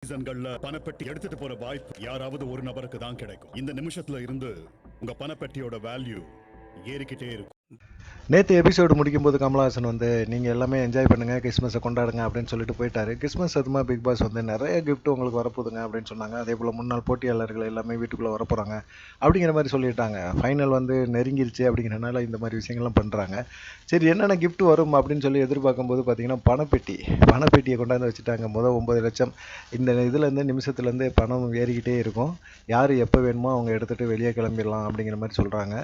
சீசன்கள்ல பணப்பெட்டி எடுத்துட்டு போற வாய்ப்பு யாராவது ஒரு நபருக்கு தான் கிடைக்கும். இந்த நிமிஷத்துல இருந்து உங்க பணப்பெட்டியோட வேல்யூ ஏறிக்கிட்டே இருக்கும். நேற்று எபிசோடு முடிக்கும்போது கமலஹாசன் வந்து நீங்கள் எல்லாமே என்ஜாய் பண்ணுங்கள், கிறிஸ்மஸை கொண்டாடுங்க அப்படின்னு சொல்லிட்டு போயிட்டாரு. கிறிஸ்மஸ் அதுமா பிக் பாஸ் வந்து நிறைய கிஃப்ட் உங்களுக்கு வரப்போகுதுங்க அப்படின்னு சொன்னாங்க. அதே போல் முன்னாள் போட்டியாளர்கள் எல்லாமே வீட்டுக்குள்ளே வரப்போகிறாங்க அப்படிங்கிற மாதிரி சொல்லிட்டாங்க. ஃபைனல் வந்து நெருங்கிருச்சு அப்படிங்கிறனால இந்த மாதிரி விஷயங்கள்லாம் பண்ணுறாங்க. சரி, என்னென்ன கிஃப்ட் வரும் அப்படின்னு சொல்லி எதிர்பார்க்கும்போது பார்த்தீங்கன்னா பணப்பெட்டியை கொண்டாந்து வச்சுட்டாங்க. 9 லட்சம் இந்த இதுலேருந்து நிமிஷத்துலேருந்து பணம் ஏறிக்கிட்டே இருக்கும். யார் எப்போ வேணுமோ அவங்க எடுத்துகிட்டு வெளியே கிளம்பிடலாம் அப்படிங்கிற மாதிரி சொல்கிறாங்க.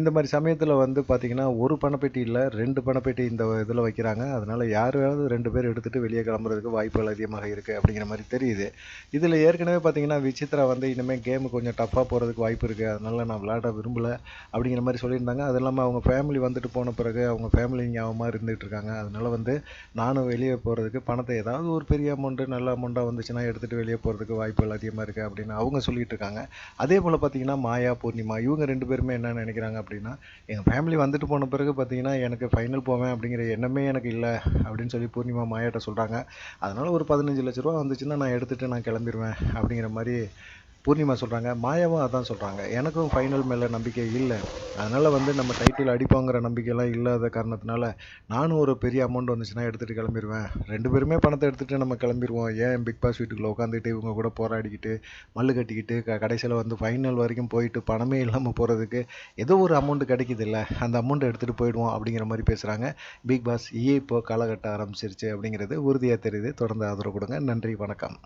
இந்த மாதிரி சமயத்தில் வந்து பார்த்திங்கன்னா ஒரு பணப்பெட்டி இல்லை, 2 பணப்பெட்டி இந்த இதில் வைக்கிறாங்க. அதனால் யாராவது 2 பேர் எடுத்துகிட்டு வெளியே கிளம்புறதுக்கு வாய்ப்புகள் அதிகமாக இருக்குது அப்படிங்கிற மாதிரி தெரியுது. இதில் ஏற்கனவே பார்த்திங்கன்னா விசித்ரா வந்து இனிமேல் கேமு கொஞ்சம் டஃப்பாக போகிறதுக்கு வாய்ப்பு இருக்குது, அதனால் நான் விளையாட விரும்பலை அப்படிங்கிற மாதிரி சொல்லியிருந்தாங்க. அது இல்லாமல் அவங்க ஃபேமிலி வந்துட்டு போன பிறகு அவங்க ஃபேமிலி ஞாபகமாக இருந்துகிட்டு இருக்காங்க. அதனால் வந்து நானும் வெளியே போகிறதுக்கு பணத்தை ஏதாவது ஒரு பெரிய அமௌண்ட்டு நல்ல அமௌண்ட்டாக வந்துச்சுன்னா எடுத்துகிட்டு வெளியே போகிறதுக்கு வாய்ப்புகள் அதிகமாக இருக்குது அப்படின்னு அவங்க சொல்லிகிட்டு இருக்காங்க. அதே போல் பார்த்திங்கன்னா மாயா, பூர்ணிமா இவங்க 2 பேருமே என்ன நினைக்கிறாங்க அப்படின்னா, எங்கள் ஃபேமிலி வந்துட்டு போன பிறகு பார்த்தீங்கன்னா எனக்கு ஃபைனல் போவேன் அப்படிங்கிற எண்ணமே எனக்கு இல்லை அப்படின்னு சொல்லி பூர்ணிமா மாயாட்ட சொல்கிறாங்க. அதனால் ஒரு 15 லட்ச ரூபா வந்துச்சுன்னா நான் எடுத்துகிட்டு நான் கிளம்பிடுவேன் அப்படிங்கிற மாதிரி பூர்ணிமா சொல்கிறாங்க. மாயாவும் அதான் சொல்கிறாங்க, எனக்கும் ஃபைனல் மேலே நம்பிக்கை இல்லை, அதனால் வந்து நம்ம டைட்டில் அடிப்போங்கிற நம்பிக்கையெல்லாம் இல்லாத காரணத்தினால நானும் ஒரு பெரிய அமௌண்ட் வந்துச்சுன்னா எடுத்துகிட்டு கிளம்பிடுவேன், 2 பேருமே பணத்தை எடுத்துகிட்டு நம்ம கிளம்பிடுவோம், ஏன் பிக் பாஸ் வீட்டுக்குள்ளே உட்காந்துட்டு இவங்க கூட போராடிக்கிட்டு மல்லு கட்டிக்கிட்டு கடைசியில் வந்து ஃபைனல் வரைக்கும் போயிட்டு பணமே இல்லாமல் போகிறதுக்கு ஏதோ ஒரு அமௌண்ட் கிடைக்குது இல்லை, அந்த அமௌண்ட்டை எடுத்துகிட்டு போயிடுவோம் அப்படிங்கிற மாதிரி பேசுகிறாங்க. பிக் பாஸ் இப்போ களை கட்ட ஆரம்பிச்சிருச்சு அப்படிங்கிறது உறுதியாக தெரியுது. தொடர்ந்து ஆதரவு கொடுங்க. நன்றி, வணக்கம்.